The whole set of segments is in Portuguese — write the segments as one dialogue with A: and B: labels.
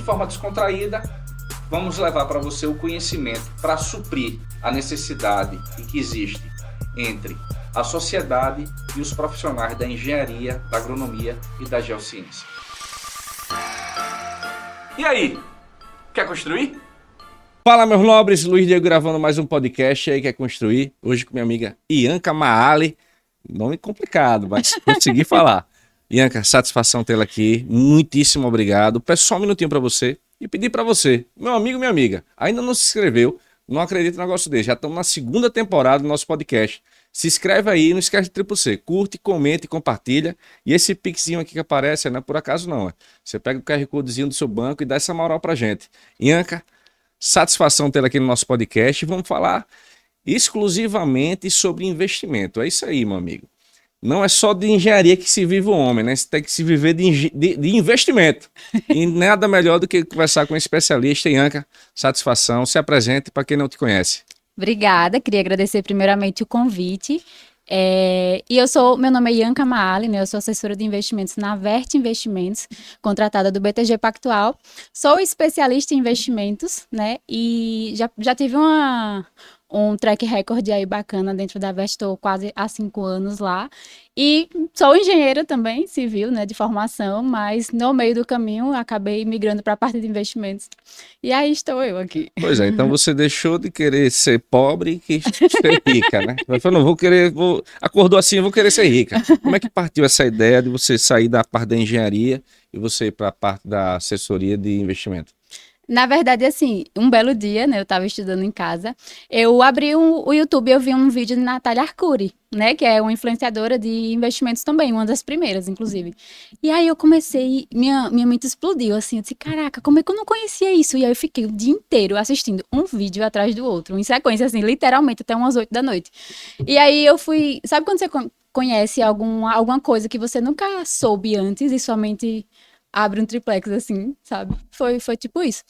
A: forma descontraída, vamos levar para você o conhecimento para suprir a necessidade que existe entre a sociedade e os profissionais da engenharia, da agronomia e da geociência. E aí, quer construir?
B: Fala, meus nobres, Luiz Diego gravando mais um podcast aí, quer construir? Hoje com minha amiga Ianca Maali, nome complicado, mas consegui falar. Ianca, satisfação tê-la aqui, muitíssimo obrigado. Peço só um minutinho para você e pedir para você, meu amigo, minha amiga, ainda não se inscreveu, não acredito no negócio desse, já estamos na segunda temporada do nosso podcast. Se inscreve aí, não esquece de Triple C, curte, comente e compartilha. E esse pixinho aqui que aparece, não é por acaso não, você pega o QR Codezinho do seu banco e dá essa moral pra gente. Ianca, satisfação tê-la aqui no nosso podcast. Vamos falar exclusivamente sobre investimento. É isso aí, meu amigo. Não é só de engenharia que se vive o homem, né? Você tem que se viver de investimento. E nada melhor do que conversar com um especialista. Ianca, satisfação. Se apresente para quem não te conhece.
C: Obrigada, queria agradecer primeiramente o convite. Meu nome é Ianca Maali, né? Eu sou assessora de investimentos na Vert Investimentos, contratada do BTG Pactual. Sou especialista em investimentos, né? E já tive um track record aí bacana dentro da Vert, estou quase há 5 anos lá. E sou engenheira também, civil, né, de formação, mas no meio do caminho acabei migrando para a parte de investimentos. E aí estou eu aqui.
B: Pois é, então você deixou de querer ser pobre e quis ser rica, né? Você falou, não, acordou assim, eu vou querer ser rica. Como é que partiu essa ideia de você sair da parte da engenharia e você ir para a parte da assessoria de investimento?
C: Na verdade, assim, um belo dia, né, eu estava estudando em casa, eu abri o YouTube e eu vi um vídeo de Natália Arcuri, né, que é uma influenciadora de investimentos também, uma das primeiras, inclusive. E aí eu comecei, minha mente explodiu, assim, eu disse, caraca, como é que eu não conhecia isso? E aí eu fiquei o dia inteiro assistindo um vídeo atrás do outro, em sequência, assim, literalmente até umas 8 da noite. E aí eu fui, sabe quando você conhece alguma coisa que você nunca soube antes e somente abre um triplex, assim, sabe? Foi tipo isso.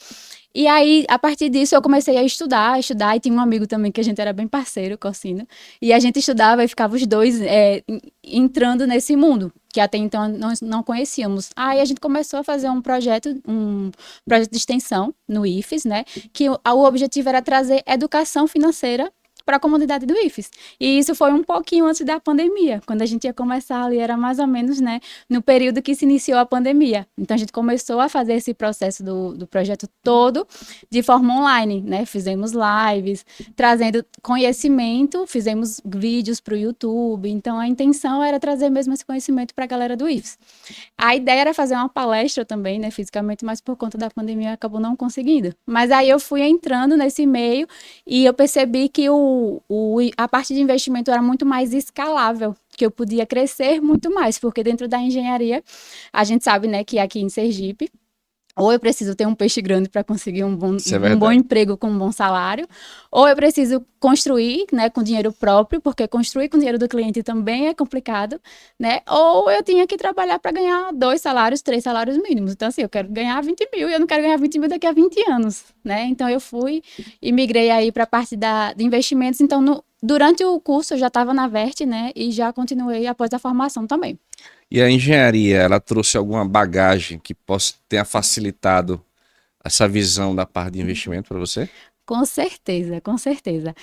C: E aí, a partir disso, eu comecei a estudar, e tinha um amigo também que a gente era bem parceiro, Corsino, e a gente estudava e ficava os dois entrando nesse mundo, que até então nós não conhecíamos. Aí a gente começou a fazer um projeto de extensão no IFES, né? Que o objetivo era trazer educação financeira para a comunidade do IFES. E isso foi um pouquinho antes da pandemia. Quando a gente ia começar ali, era mais ou menos, né, no período que se iniciou a pandemia. Então, a gente começou a fazer esse processo do projeto todo de forma online, né? Fizemos lives, trazendo conhecimento, fizemos vídeos para o YouTube. Então, a intenção era trazer mesmo esse conhecimento para a galera do IFES. A ideia era fazer uma palestra também, né, fisicamente, mas por conta da pandemia acabou não conseguindo. Mas aí eu fui entrando nesse meio e eu percebi que a parte de investimento era muito mais escalável, que eu podia crescer muito mais, porque dentro da engenharia, a gente sabe, né, que aqui em Sergipe, ou eu preciso ter um peixe grande para conseguir um bom emprego com um bom salário, ou eu preciso construir, né, com dinheiro próprio, porque construir com dinheiro do cliente também é complicado, né? Ou eu tinha que trabalhar para ganhar 2 salários, 3 salários mínimos. Então, assim, eu quero ganhar 20 mil e eu não quero ganhar 20 mil daqui a 20 anos, né? Então, eu fui e migrei aí para a parte de investimentos. Então, durante o curso, eu já estava na Vert, né? E já continuei após a formação também.
B: E a engenharia, ela trouxe alguma bagagem que tenha facilitado essa visão da parte de investimento para você?
C: Com certeza, com certeza.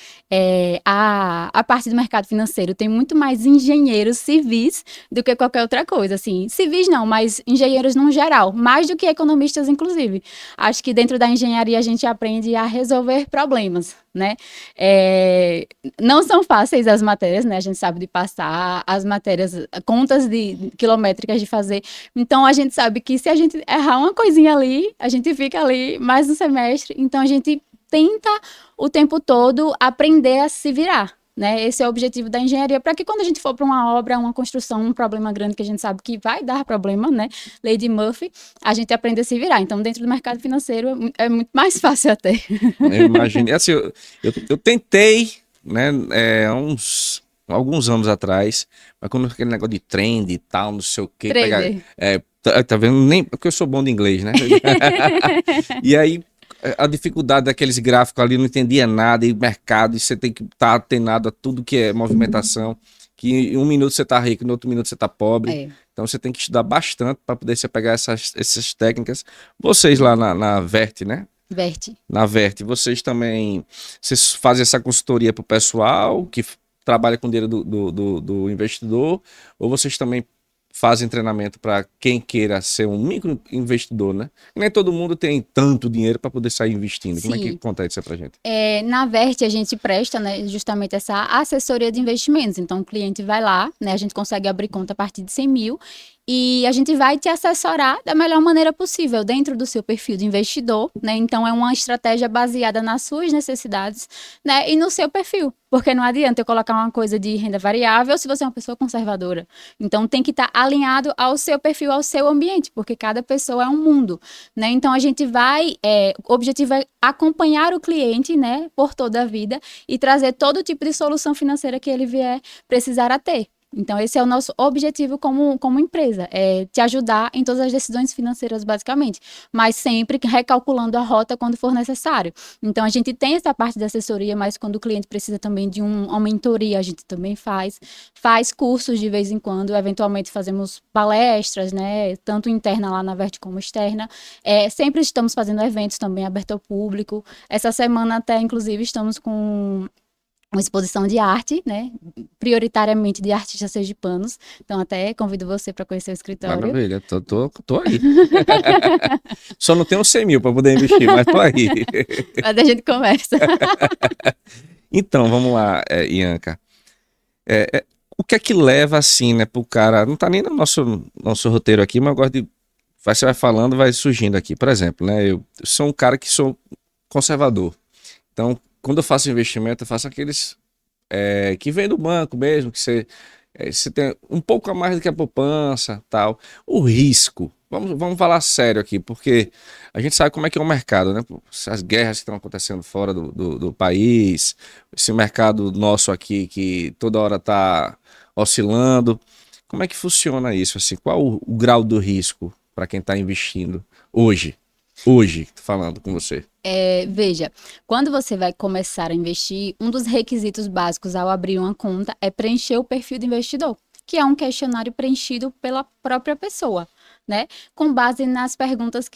C: A parte do mercado financeiro tem muito mais engenheiros civis do que qualquer outra coisa, assim. Civis não, mas engenheiros no geral, mais do que economistas, inclusive. Acho que dentro da engenharia a gente aprende a resolver problemas, né? Não são fáceis as matérias, né? A gente sabe de passar as matérias, contas quilométricas de fazer. Então, a gente sabe que se a gente errar uma coisinha ali, a gente fica ali mais um semestre. Então, a gente tenta o tempo todo aprender a se virar, né? Esse é o objetivo da engenharia, para que quando a gente for para uma obra, uma construção, um problema grande que a gente sabe que vai dar problema, né? Lei de Murphy, a gente aprende a se virar. Então, dentro do mercado financeiro é muito mais fácil até.
B: Eu imaginei. Assim, eu tentei, né, alguns anos atrás, mas quando aquele negócio de trend e tal, não sei o quê. Tá vendo? Nem porque eu sou bom de inglês, né? E aí, a dificuldade daqueles gráficos ali, não entendia nada, e mercado, e você tem que estar atenado a tudo que é movimentação, que em um minuto você está rico, no outro minuto você está pobre. Então você tem que estudar bastante para poder você pegar essas técnicas. Vocês lá na Vert, né?
C: Verte.
B: Na Vert, vocês fazem essa consultoria para o pessoal que trabalha com dinheiro do investidor, ou vocês também fazem treinamento para quem queira ser um microinvestidor, né? Nem todo mundo tem tanto dinheiro para poder sair investindo. Como é que
C: Sim.
B: conta isso pra gente?
C: Na Verte, a gente presta, né, justamente essa assessoria de investimentos. Então, o cliente vai lá, né, a gente consegue abrir conta a partir de 100 mil e a gente vai te assessorar da melhor maneira possível dentro do seu perfil de investidor, né? Então, é uma estratégia baseada nas suas necessidades, né, e no seu perfil. Porque não adianta eu colocar uma coisa de renda variável se você é uma pessoa conservadora. Então, tem que estar alinhado ao seu perfil, ao seu ambiente, porque cada pessoa é um mundo, né? Então, a gente vai, o objetivo é acompanhar o cliente, né, por toda a vida e trazer todo tipo de solução financeira que ele vier precisar a ter. Então, esse é o nosso objetivo como empresa, é te ajudar em todas as decisões financeiras, basicamente, mas sempre recalculando a rota quando for necessário. Então, a gente tem essa parte da assessoria, mas quando o cliente precisa também de uma mentoria, a gente também faz cursos de vez em quando, eventualmente fazemos palestras, né, tanto interna lá na Vert como externa. Sempre estamos fazendo eventos também abertos ao público. Essa semana até, inclusive, estamos com uma exposição de arte, né? Prioritariamente de artistas sergipanos. Então, até convido você para conhecer o escritório.
B: Maravilha, tô aí. Só não tenho 100 mil para poder investir, mas tô aí.
C: Mas a gente conversa.
B: Então, vamos lá, Ianca. O que é que leva assim, né, pro cara... Não tá nem no nosso roteiro aqui, mas eu gosto de... Você vai falando, vai surgindo aqui. Por exemplo, né? Eu sou um cara que sou conservador. Então, quando eu faço investimento, eu faço aqueles que vem do banco mesmo, que você tem um pouco a mais do que a poupança, tal. O risco, vamos falar sério aqui, porque a gente sabe como é que é o mercado, né? As guerras que estão acontecendo fora do país, esse mercado nosso aqui que toda hora está oscilando. Como é que funciona isso? Assim, qual o grau do risco para quem está investindo hoje? Hoje, tô falando com você.
C: Veja, quando você vai começar a investir, um dos requisitos básicos ao abrir uma conta é preencher o perfil do investidor, que é um questionário preenchido pela própria pessoa, né? Com base nas perguntas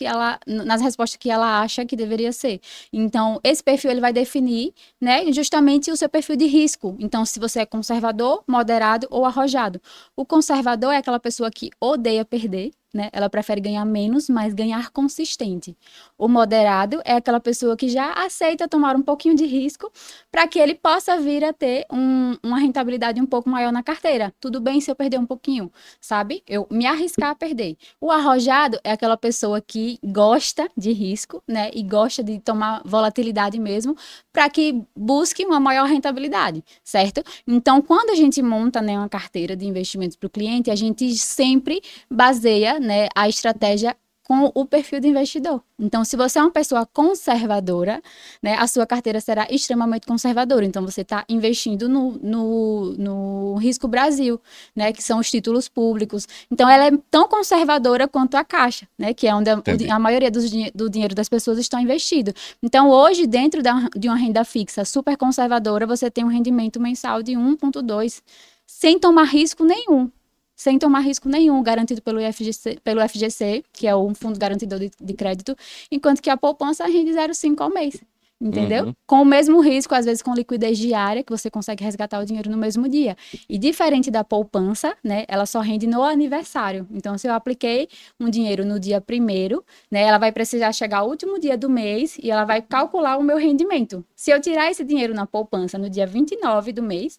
C: nas respostas que ela acha que deveria ser. Então, esse perfil ele vai definir, né, justamente o seu perfil de risco. Então, se você é conservador, moderado ou arrojado. O conservador é aquela pessoa que odeia perder, né? Ela prefere ganhar menos, mas ganhar consistente. O moderado é aquela pessoa que já aceita tomar um pouquinho de risco para que ele possa vir a ter uma rentabilidade um pouco maior na carteira. Tudo bem se eu perder um pouquinho, sabe? Eu me arriscar a perder. O arrojado é aquela pessoa que gosta de risco, né? E gosta de tomar volatilidade mesmo para que busque uma maior rentabilidade, certo? Então, quando a gente monta, né, uma carteira de investimentos para o cliente, a gente sempre baseia, né, a estratégia com o perfil do investidor. Então, se você é uma pessoa conservadora, né, a sua carteira será extremamente conservadora. Então, você está investindo no Risco Brasil, né, que são os títulos públicos. Então, ela é tão conservadora quanto a Caixa, né, que é onde a maioria do dinheiro das pessoas está investido. Então, hoje, dentro de uma renda fixa super conservadora, você tem um rendimento mensal de 1,2, sem tomar risco nenhum. Sem tomar risco nenhum, garantido pelo FGC, que é um fundo garantidor de crédito, enquanto que a poupança rende 0,5 ao mês, entendeu?
B: Uhum.
C: Com o mesmo risco, às vezes com liquidez diária, que você consegue resgatar o dinheiro no mesmo dia. E diferente da poupança, né, ela só rende no aniversário. Então, se eu apliquei um dinheiro no dia 1º, né, ela vai precisar chegar ao último dia do mês e ela vai calcular o meu rendimento. Se eu tirar esse dinheiro na poupança no dia 29 do mês,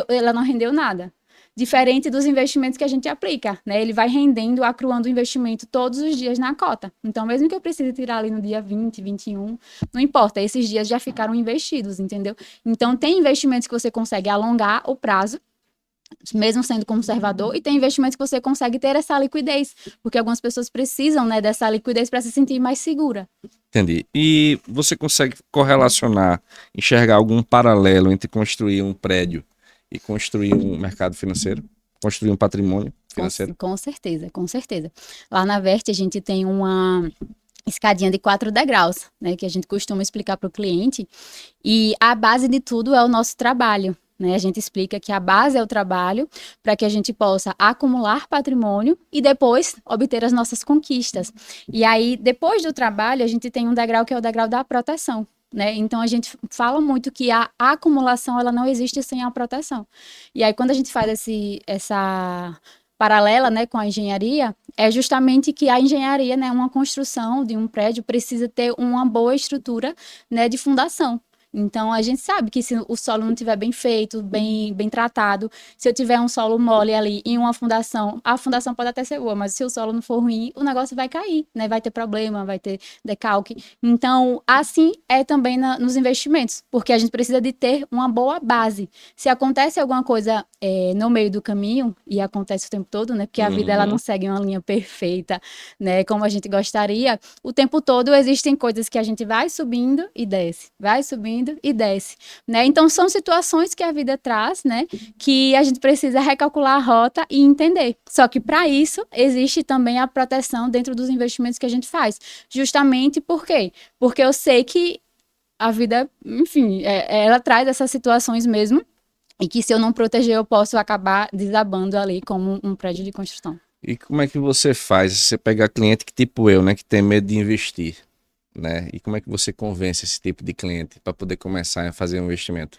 C: ela não rendeu nada. Diferente dos investimentos que a gente aplica, né? Ele vai rendendo, acruando o investimento todos os dias na cota. Então, mesmo que eu precise tirar ali no dia 20, 21, não importa, esses dias já ficaram investidos, entendeu? Então, tem investimentos que você consegue alongar o prazo, mesmo sendo conservador, e tem investimentos que você consegue ter essa liquidez, porque algumas pessoas precisam, né, dessa liquidez para se sentir mais segura.
B: Entendi. E você consegue correlacionar, enxergar algum paralelo entre construir um prédio e construir um mercado financeiro, construir um patrimônio financeiro?
C: Com certeza, com certeza. Lá na Vert a gente tem uma escadinha de 4 degraus, né, que a gente costuma explicar para o cliente, e a base de tudo é o nosso trabalho, né? A gente explica que a base é o trabalho para que a gente possa acumular patrimônio e depois obter as nossas conquistas. E aí, depois do trabalho, a gente tem um degrau que é o degrau da proteção, né? Então, a gente fala muito que a acumulação ela não existe sem a proteção. E aí, quando a gente faz essa paralela, né, com a engenharia, é justamente que a engenharia, né, uma construção de um prédio precisa ter uma boa estrutura, né, de fundação. Então, a gente sabe que se o solo não estiver bem feito, bem tratado, se eu tiver um solo mole ali em uma fundação, a fundação pode até ser boa, mas se o solo não for ruim, o negócio vai cair, né? Vai ter problema, vai ter decalque. Então, assim é também nos investimentos, porque a gente precisa de ter uma boa base. Se acontece alguma coisa no meio do caminho, e acontece o tempo todo, né? Porque a vida ela não segue uma linha perfeita, né? Como a gente gostaria, o tempo todo existem coisas que a gente vai subindo e desce, vai subindo e desce, né? Então são situações que a vida traz, né? Que a gente precisa recalcular a rota e entender. Só que para isso existe também a proteção dentro dos investimentos que a gente faz. Justamente por quê? Porque eu sei que a vida, enfim, ela traz essas situações mesmo e que se eu não proteger eu posso acabar desabando ali como um prédio de construção.
B: E como é que você faz? Você pega cliente que tipo eu, né? Que tem medo de investir, né? E como é que você convence esse tipo de cliente para poder começar a fazer um investimento?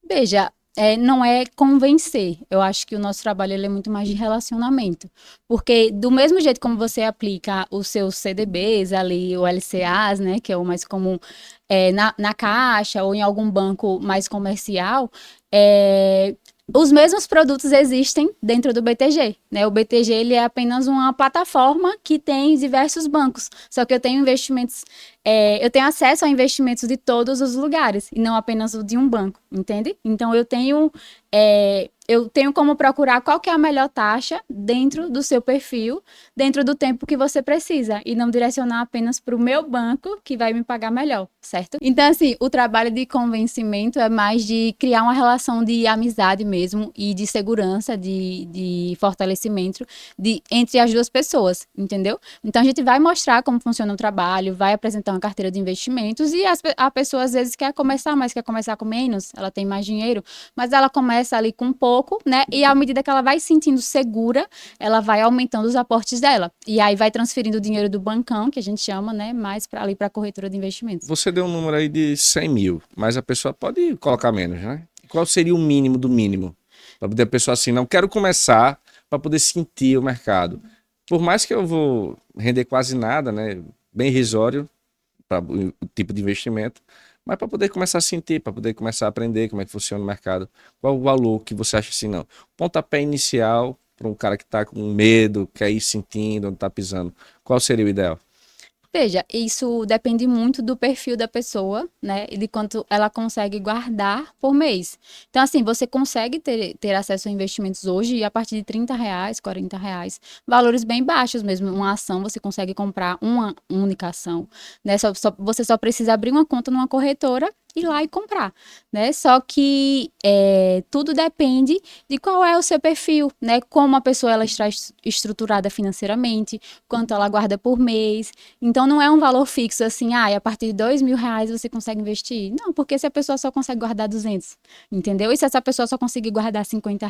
C: Veja, não é convencer. Eu acho que o nosso trabalho ele é muito mais de relacionamento. Porque do mesmo jeito como você aplica os seus CDBs ali, o LCAs, né, que é o mais comum, na Caixa ou em algum banco mais comercial, os mesmos produtos existem dentro do BTG, né? O BTG ele é apenas uma plataforma que tem diversos bancos, só que eu tenho investimentos, eu tenho acesso a investimentos de todos os lugares e não apenas o de um banco, entende? Então eu tenho como procurar qual que é a melhor taxa dentro do seu perfil, dentro do tempo que você precisa e não direcionar apenas para o meu banco que vai me pagar melhor, certo? Então assim, o trabalho de convencimento é mais de criar uma relação de amizade mesmo e de segurança, de fortalecimento entre as duas pessoas, entendeu? Então a gente vai mostrar como funciona o trabalho, vai apresentar uma carteira de investimentos e a pessoa às vezes quer começar, mas quer começar com menos, ela tem mais dinheiro, mas ela começa ali com pouco, né? E à medida que ela vai se sentindo segura, ela vai aumentando os aportes dela. E aí vai transferindo o dinheiro do bancão, que a gente chama, né? Mais para ali para a corretora de investimentos.
B: Você deu um número aí de 100 mil, mas a pessoa pode colocar menos, né? Qual seria o mínimo do mínimo? Para poder a pessoa assim, não quero começar para poder sentir o mercado. Por mais que eu vou render quase nada, né? Bem irrisório para o tipo de investimento, mas para poder começar a sentir, para poder começar a aprender como é que funciona o mercado. Qual o valor que você acha assim, não? Pontapé inicial para um cara que está com medo, quer ir sentindo, onde está pisando. Qual seria o ideal?
C: Veja, isso depende muito do perfil da pessoa, né? E de quanto ela consegue guardar por mês. Então, assim, você consegue ter acesso a investimentos hoje a partir de R$ 30, R$ 40. Valores bem baixos mesmo. Uma ação, você consegue comprar uma única ação, né? Você só precisa abrir uma conta numa corretora, ir lá e comprar, né? Só que tudo depende de qual é o seu perfil, né? Como a pessoa ela está estruturada financeiramente, quanto ela guarda por mês. Então, não é um valor fixo assim, a partir de R$ 2.000 você consegue investir. Não, porque se a pessoa só consegue guardar 200, entendeu? E se essa pessoa só conseguir guardar R$ 50?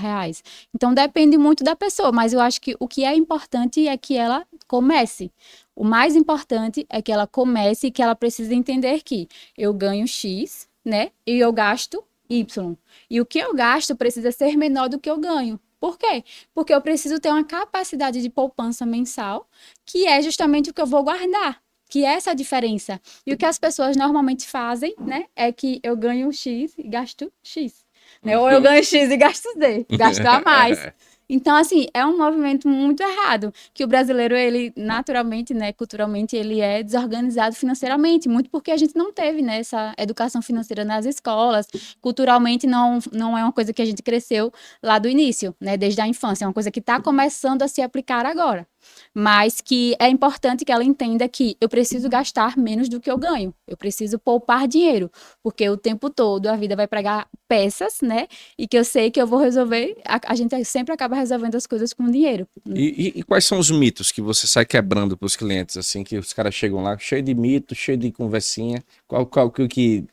C: Então, depende muito da pessoa, mas eu acho que o que é importante é que ela comece. O mais importante é que ela comece e que ela precisa entender que eu ganho X, né? E eu gasto Y. E o que eu gasto precisa ser menor do que eu ganho. Por quê? Porque eu preciso ter uma capacidade de poupança mensal, que é justamente o que eu vou guardar. Que é essa a diferença. E o que as pessoas normalmente fazem, né? É que eu ganho X e gasto X. Né? Ou eu ganho X e gasto Z. Gasto a mais. Então, assim, é um movimento muito errado, que o brasileiro, ele naturalmente, né, culturalmente, ele é desorganizado financeiramente, muito porque a gente não teve, né, essa educação financeira nas escolas, culturalmente não é uma coisa que a gente cresceu lá do início, né, desde a infância, é uma coisa que está começando a se aplicar agora. Mas que é importante que ela entenda que eu preciso gastar menos do que eu ganho, eu preciso poupar dinheiro, porque o tempo todo a vida vai pregar peças, né, e que eu sei que eu vou resolver, a gente sempre acaba resolvendo as coisas com dinheiro.
B: E quais são os mitos que você sai quebrando para os clientes, assim, que os caras chegam lá cheio de mito, cheio de conversinha, qual que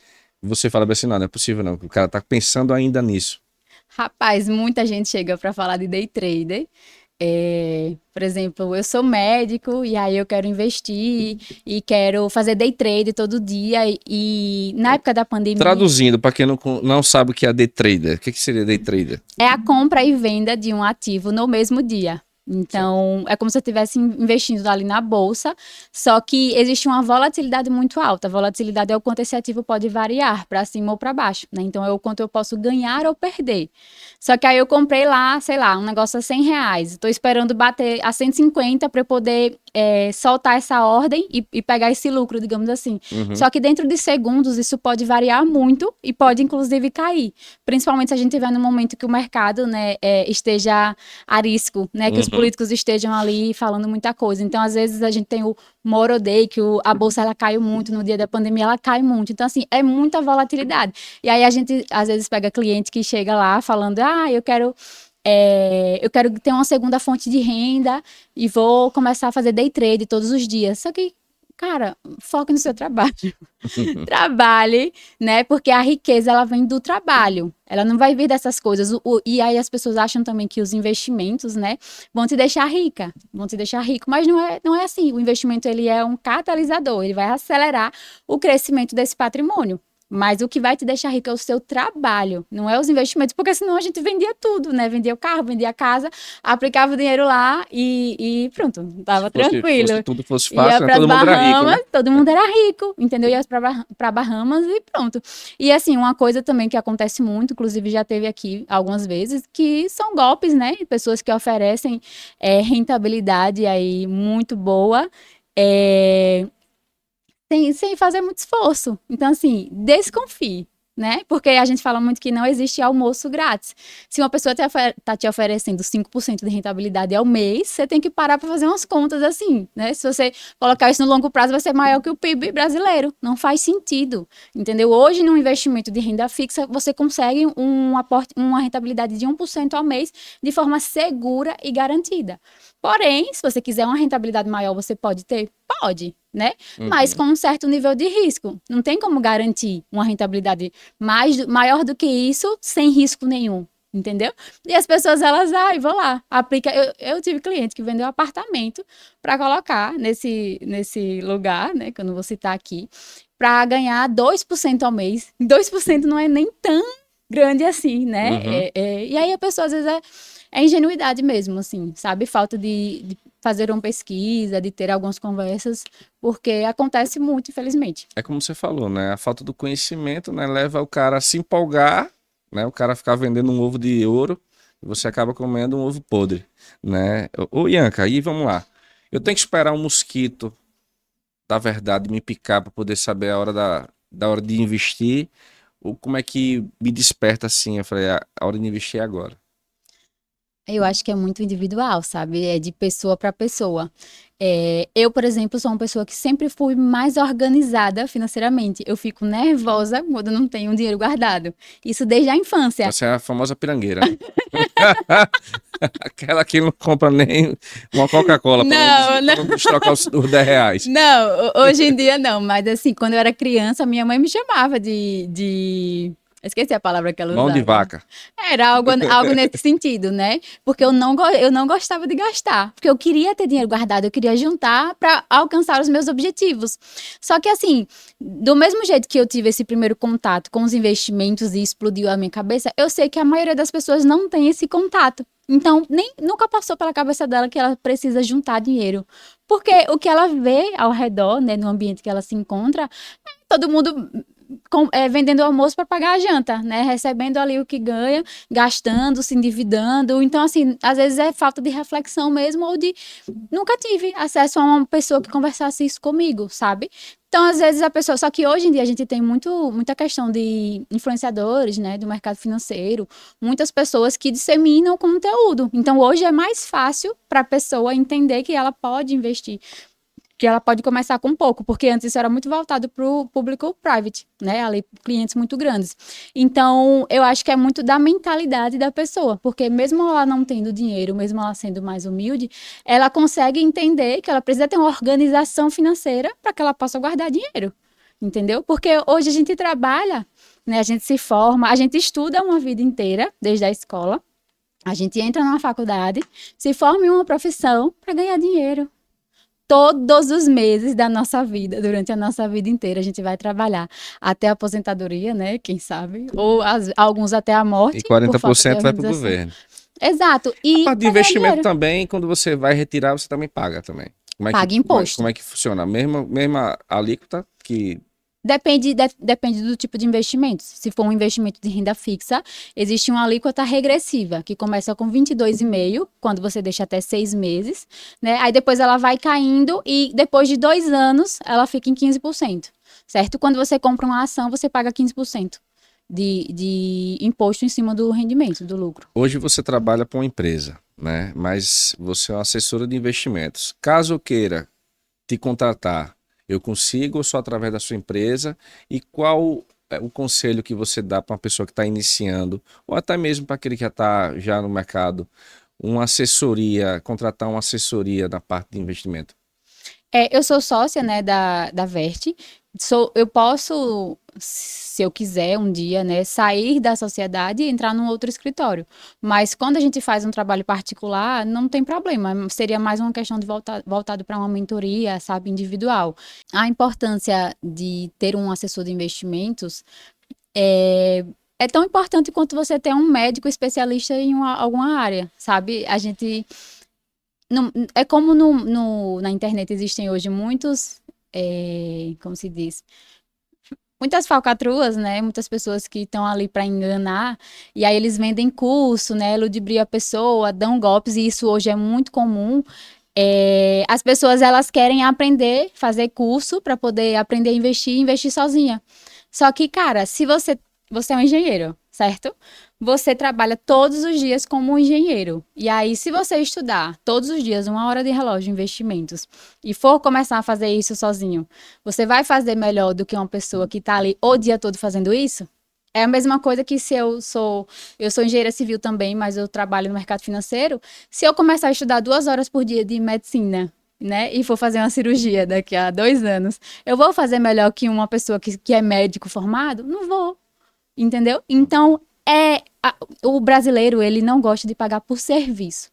B: você fala assim, não é possível não, o cara tá pensando ainda nisso.
C: Rapaz, muita gente chega para falar de day trader. Por exemplo, eu sou médico e aí eu quero investir e quero fazer day trade todo dia. E na época da pandemia,
B: Traduzindo, para quem não sabe o que é day trader, o que seria day trader?
C: é a compra e venda de um ativo no mesmo dia. Então, é como se eu estivesse investindo ali na bolsa, só que existe uma volatilidade muito alta. A volatilidade é o quanto esse ativo pode variar para cima ou para baixo, né? Então, é o quanto eu posso ganhar ou perder. Só que aí eu comprei lá, sei lá, um negócio a R$ 100. Estou esperando bater a 150 para eu poder soltar essa ordem e pegar esse lucro, digamos assim.
B: Uhum.
C: Só que dentro de segundos isso pode variar muito e pode inclusive cair. Principalmente se a gente tiver no momento que o mercado, né, esteja a risco, né, que os políticos estejam ali falando muita coisa. Então, às vezes, a gente tem o Moro Day, que a bolsa ela caiu muito no dia da pandemia, ela cai muito. Então, assim, é muita volatilidade. E aí a gente, às vezes, pega cliente que chega lá falando, eu quero ter uma segunda fonte de renda e vou começar a fazer day trade todos os dias. Só que, cara, foque no seu trabalho. Trabalhe, né? Porque a riqueza, ela vem do trabalho. Ela não vai vir dessas coisas. E aí as pessoas acham também que os investimentos, né, vão te deixar rica, vão te deixar rico. Mas não é assim. O investimento, ele é um catalisador. Ele vai acelerar o crescimento desse patrimônio. Mas o que vai te deixar rico é o seu trabalho, não é os investimentos, porque senão a gente vendia tudo, né? Vendia o carro, vendia a casa, aplicava o dinheiro lá e pronto, tava tranquilo.
B: Se tudo fosse fácil,
C: ia
B: todo mundo era rico, né?
C: todo mundo era rico, entendeu? Ia para Bahamas e pronto. E assim, uma coisa também que acontece muito, inclusive já teve aqui algumas vezes, que são golpes, né? Pessoas que oferecem rentabilidade aí muito boa, sem fazer muito esforço. Então, assim, desconfie, né? Porque a gente fala muito que não existe almoço grátis. Se uma pessoa tá te oferecendo 5% de rentabilidade ao mês, você tem que parar para fazer umas contas assim, né? Se você colocar isso no longo prazo, vai ser maior que o PIB brasileiro. Não faz sentido, entendeu? Hoje, num investimento de renda fixa, você consegue uma rentabilidade de 1% ao mês de forma segura e garantida. Porém, se você quiser uma rentabilidade maior, você pode ter? Pode, né? Mas com um certo nível de risco. Não tem como garantir uma rentabilidade maior do que isso sem risco nenhum, entendeu? E as pessoas, elas, vou lá, aplica. Eu tive cliente que vendeu apartamento para colocar nesse lugar, né, que eu não vou citar aqui, para ganhar 2% ao mês. 2% não é nem tão grande assim, né? E aí a pessoa, às vezes, é ingenuidade mesmo, assim, sabe? Falta de fazer uma pesquisa, de ter algumas conversas, porque acontece muito, infelizmente.
B: É como você falou, né? A falta do conhecimento, né, leva o cara a se empolgar, né? O cara ficar vendendo um ovo de ouro e você acaba comendo um ovo podre, né? Ô, Ianca, aí vamos lá. Eu tenho que esperar um mosquito da verdade me picar para poder saber a hora da hora de investir, ou como é que me desperta assim? Eu falei, a hora de investir é agora.
C: Eu acho que é muito individual, sabe? É de pessoa para pessoa. Eu, por exemplo, sou uma pessoa que sempre fui mais organizada financeiramente. Eu fico nervosa quando não tenho dinheiro guardado. Isso desde a infância.
B: Você é a famosa pirangueira. Aquela que não compra nem uma Coca-Cola para não trocar os R$ 10.
C: Não, hoje em dia não. Mas assim, quando eu era criança, minha mãe me chamava de... Esqueci a palavra que ela usava.
B: Mão de vaca.
C: Era algo nesse sentido, né? Porque eu não gostava de gastar. Porque eu queria ter dinheiro guardado, eu queria juntar para alcançar os meus objetivos. Só que assim, do mesmo jeito que eu tive esse primeiro contato com os investimentos e explodiu a minha cabeça, eu sei que a maioria das pessoas não tem esse contato. Então, nunca passou pela cabeça dela que ela precisa juntar dinheiro. Porque o que ela vê ao redor, né, no ambiente que ela se encontra, todo mundo... vendendo almoço para pagar a janta, né? Recebendo ali o que ganha, gastando, se endividando. Então, assim, às vezes é falta de reflexão mesmo, ou de... Nunca tive acesso a uma pessoa que conversasse isso comigo, sabe? Então, às vezes a pessoa... Só que hoje em dia a gente tem muita questão de influenciadores, né? Do mercado financeiro. Muitas pessoas que disseminam conteúdo. Então, hoje é mais fácil para a pessoa entender que ela pode investir, que ela pode começar com pouco, porque antes isso era muito voltado para o público private, né, ali, clientes muito grandes. Então, eu acho que é muito da mentalidade da pessoa, porque mesmo ela não tendo dinheiro, mesmo ela sendo mais humilde, ela consegue entender que ela precisa ter uma organização financeira para que ela possa guardar dinheiro, entendeu? Porque hoje a gente trabalha né? A gente se forma, a gente estuda uma vida inteira, desde a escola. A gente entra numa faculdade, se forma em uma profissão para ganhar dinheiro. Todos os meses da nossa vida, durante a nossa vida inteira, a gente vai trabalhar até a aposentadoria, né? Quem sabe? Ou alguns até a morte.
B: E
C: por falta de
B: 40% vai para o
C: organização.
B: governo.
C: Exato.
B: A
C: E
B: parte de
C: pra ganhar
B: investimento
C: dinheiro.
B: também, quando você vai retirar, você também paga também.
C: Paga imposto.
B: Como é que funciona? A mesma alíquota que...
C: Depende do tipo de investimento. Se for um investimento de renda fixa, existe uma alíquota regressiva, que começa com 22,5%, quando você deixa até 6 meses, né? Aí depois ela vai caindo e depois de 2 anos, ela fica em 15%, certo? Quando você compra uma ação, você paga 15% de imposto em cima do rendimento, do lucro.
B: Hoje você trabalha para uma empresa, né? Mas você é uma assessora de investimentos. Caso eu queira te contratar, eu consigo ou só através da sua empresa? E qual é o conselho que você dá para uma pessoa que está iniciando, ou até mesmo para aquele que já está já no mercado, uma assessoria, contratar uma assessoria na parte de investimento?
C: Eu sou sócia, né, da Verte. Eu posso, se eu quiser um dia, né, sair da sociedade e entrar num outro escritório. Mas quando a gente faz um trabalho particular, não tem problema. Seria mais uma questão de voltado para uma mentoria, sabe, individual. A importância de ter um assessor de investimentos é tão importante quanto você ter um médico especialista em alguma área, sabe? A gente... é como na internet existem hoje muitos, como se diz, muitas falcatruas, né? Muitas pessoas que estão ali para enganar, e aí eles vendem curso, né? Ludibriam a pessoa, dão golpes, e isso hoje é muito comum. As pessoas, elas querem aprender, fazer curso para poder aprender a investir e investir sozinha. Só que, cara, se você é um engenheiro, certo? Você trabalha todos os dias como um engenheiro. E aí, se você estudar todos os dias 1 hora de relógio de investimentos e for começar a fazer isso sozinho, você vai fazer melhor do que uma pessoa que está ali o dia todo fazendo isso? É a mesma coisa que se eu sou engenheira civil também, mas eu trabalho no mercado financeiro. Se eu começar a estudar 2 horas por dia de medicina, né, e for fazer uma cirurgia daqui a 2 anos, eu vou fazer melhor que uma pessoa que é médico formado? Não vou. Entendeu? Então, o brasileiro, ele não gosta de pagar por serviço.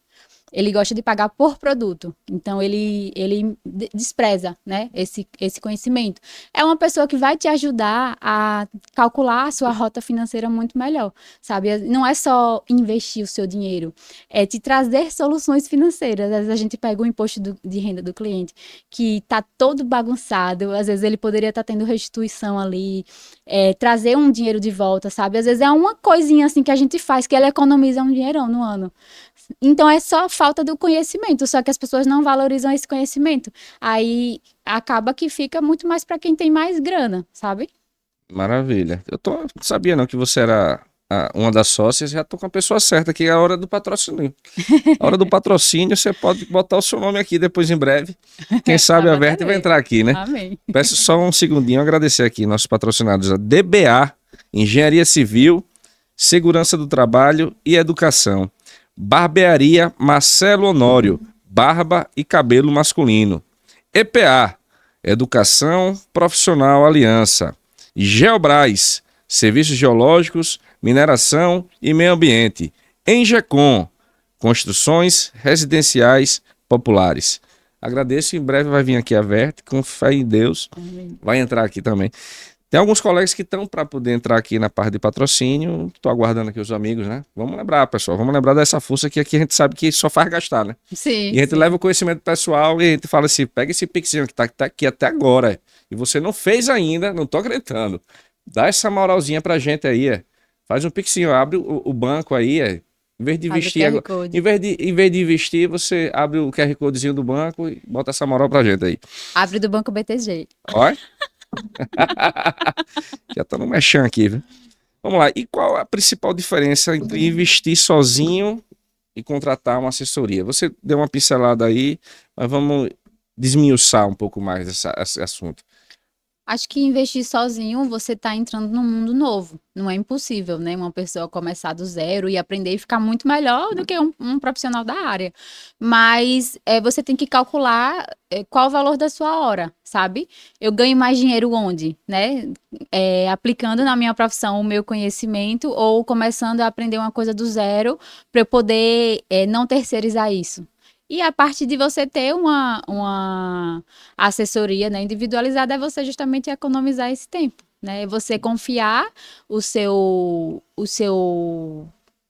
C: Ele gosta de pagar por produto. Então, ele despreza, né, esse conhecimento. É uma pessoa que vai te ajudar a calcular a sua rota financeira muito melhor, sabe? Não é só investir o seu dinheiro, é te trazer soluções financeiras. Às vezes a gente pega o imposto de renda do cliente, que está todo bagunçado, às vezes ele poderia estar tendo restituição ali, trazer um dinheiro de volta, sabe? Às vezes é uma coisinha assim que a gente faz, que ele economiza um dinheirão no ano. Então é só falta do conhecimento, só que as pessoas não valorizam esse conhecimento. Aí acaba que fica muito mais para quem tem mais grana, sabe?
B: Maravilha. Não sabia não que você era uma das sócias, já tô com a pessoa certa aqui, é a hora do patrocínio. A hora do patrocínio, você pode botar o seu nome aqui depois em breve. Quem sabe a Verte vai entrar aqui, né?
C: Amém.
B: Peço só um segundinho, agradecer aqui nossos patrocinadores, a DBA, Engenharia Civil, Segurança do Trabalho e Educação. Barbearia Marcelo Honório, barba e cabelo masculino. EPA, Educação Profissional Aliança. Geobras, Serviços Geológicos, Mineração e Meio Ambiente. Engecom, Construções Residenciais Populares. Agradeço, em breve vai vir aqui a Verte, com fé em Deus, vai entrar aqui também. Tem alguns colegas que estão para poder entrar aqui na parte de patrocínio. Estou aguardando aqui os amigos, né? Vamos lembrar, pessoal. Vamos lembrar dessa força que aqui a gente sabe que só faz gastar, né?
C: Sim.
B: E a gente leva o conhecimento pessoal e a gente fala assim: pega esse pixinho que tá aqui até agora. E você não fez ainda, não tô acreditando. Dá essa moralzinha pra gente aí, Faz um pixinho, abre o banco aí, Em vez de investir agora, em vez de investir, você abre o QR Codezinho do banco e bota essa moral pra gente aí.
C: Abre do Banco BTG.
B: Olha. Já tá no mexão aqui, viu? Vamos lá. E qual a principal diferença entre investir sozinho e contratar uma assessoria? Você deu uma pincelada aí, mas vamos desmiuçar um pouco mais esse assunto.
C: Acho que investir sozinho, você está entrando num mundo novo. Não é impossível, né? Uma pessoa começar do zero e aprender e ficar muito melhor do que um profissional da área. Mas você tem que calcular qual o valor da sua hora, sabe? Eu ganho mais dinheiro onde, né? Aplicando na minha profissão o meu conhecimento ou começando a aprender uma coisa do zero para eu poder não terceirizar isso. E a parte de você ter uma assessoria, né, individualizada é você justamente economizar esse tempo, né? É você confiar o seu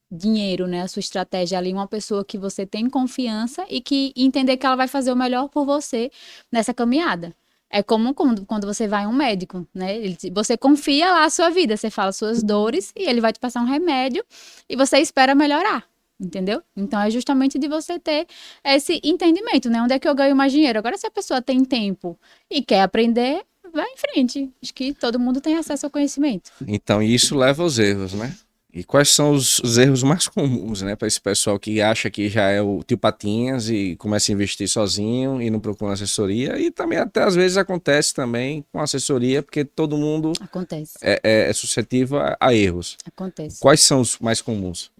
C: dinheiro, né, a sua estratégia ali, em uma pessoa que você tem confiança e que entender que ela vai fazer o melhor por você nessa caminhada. É como quando você vai a um médico, né? Você confia lá a sua vida, você fala suas dores e ele vai te passar um remédio e você espera melhorar. Entendeu? Então é justamente de você ter esse entendimento, né? Onde é que eu ganho mais dinheiro? Agora, se a pessoa tem tempo e quer aprender, vai em frente. Acho que todo mundo tem acesso ao conhecimento.
B: Então, isso leva aos erros, né? E quais são os erros mais comuns, né, para esse pessoal que acha que já é o tio Patinhas e começa a investir sozinho e não procura assessoria? E também até às vezes acontece também com assessoria, porque todo mundo
C: Acontece,
B: é suscetível a erros.
C: acontece.
B: Quais são os mais comuns?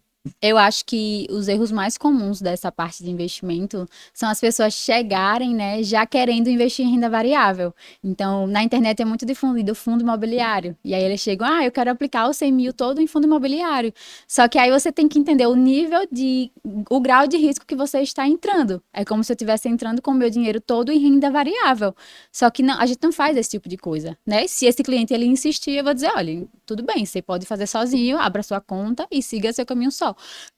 C: Eu acho que os erros mais comuns dessa parte de investimento são as pessoas chegarem, né, já querendo investir em renda variável. Então, na internet é muito difundido o fundo imobiliário. E aí eles chegam, eu quero aplicar os 100 mil todo em fundo imobiliário. Só que aí você tem que entender o grau de risco que você está entrando. É como se eu estivesse entrando com o meu dinheiro todo em renda variável. Só que não, a gente não faz esse tipo de coisa, né? Se esse cliente ele insistir, eu vou dizer, olha, tudo bem, você pode fazer sozinho, abra sua conta e siga seu caminho só.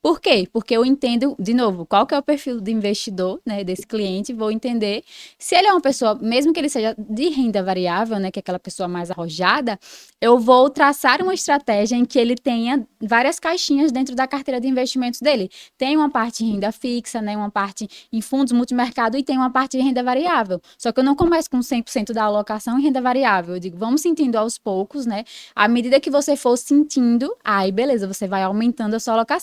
C: Por quê? Porque eu entendo, de novo, qual que é o perfil do investidor, né, desse cliente, vou entender se ele é uma pessoa, mesmo que ele seja de renda variável, né, que é aquela pessoa mais arrojada, eu vou traçar uma estratégia em que ele tenha várias caixinhas dentro da carteira de investimentos dele. Tem uma parte em renda fixa, né, uma parte em fundos multimercado e tem uma parte de renda variável. Só que eu não começo com 100% da alocação em renda variável. Eu digo, vamos sentindo aos poucos, né? À medida que você for sentindo, aí beleza, você vai aumentando a sua alocação.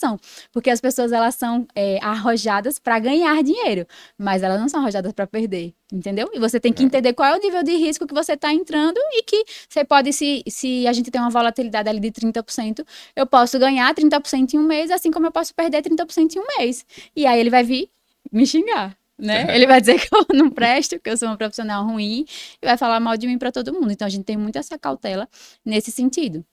C: Porque as pessoas, elas são arrojadas para ganhar dinheiro, mas elas não são arrojadas para perder, entendeu? E você tem que entender qual é o nível de risco que você está entrando e que você pode, se a gente tem uma volatilidade ali de 30%, eu posso ganhar 30% em um mês, assim como eu posso perder 30% em um mês. E aí ele vai vir me xingar. Né? Ele vai dizer que eu não presto, que eu sou uma profissional ruim e vai falar mal de mim para todo mundo. Então a gente tem muito essa cautela nesse sentido.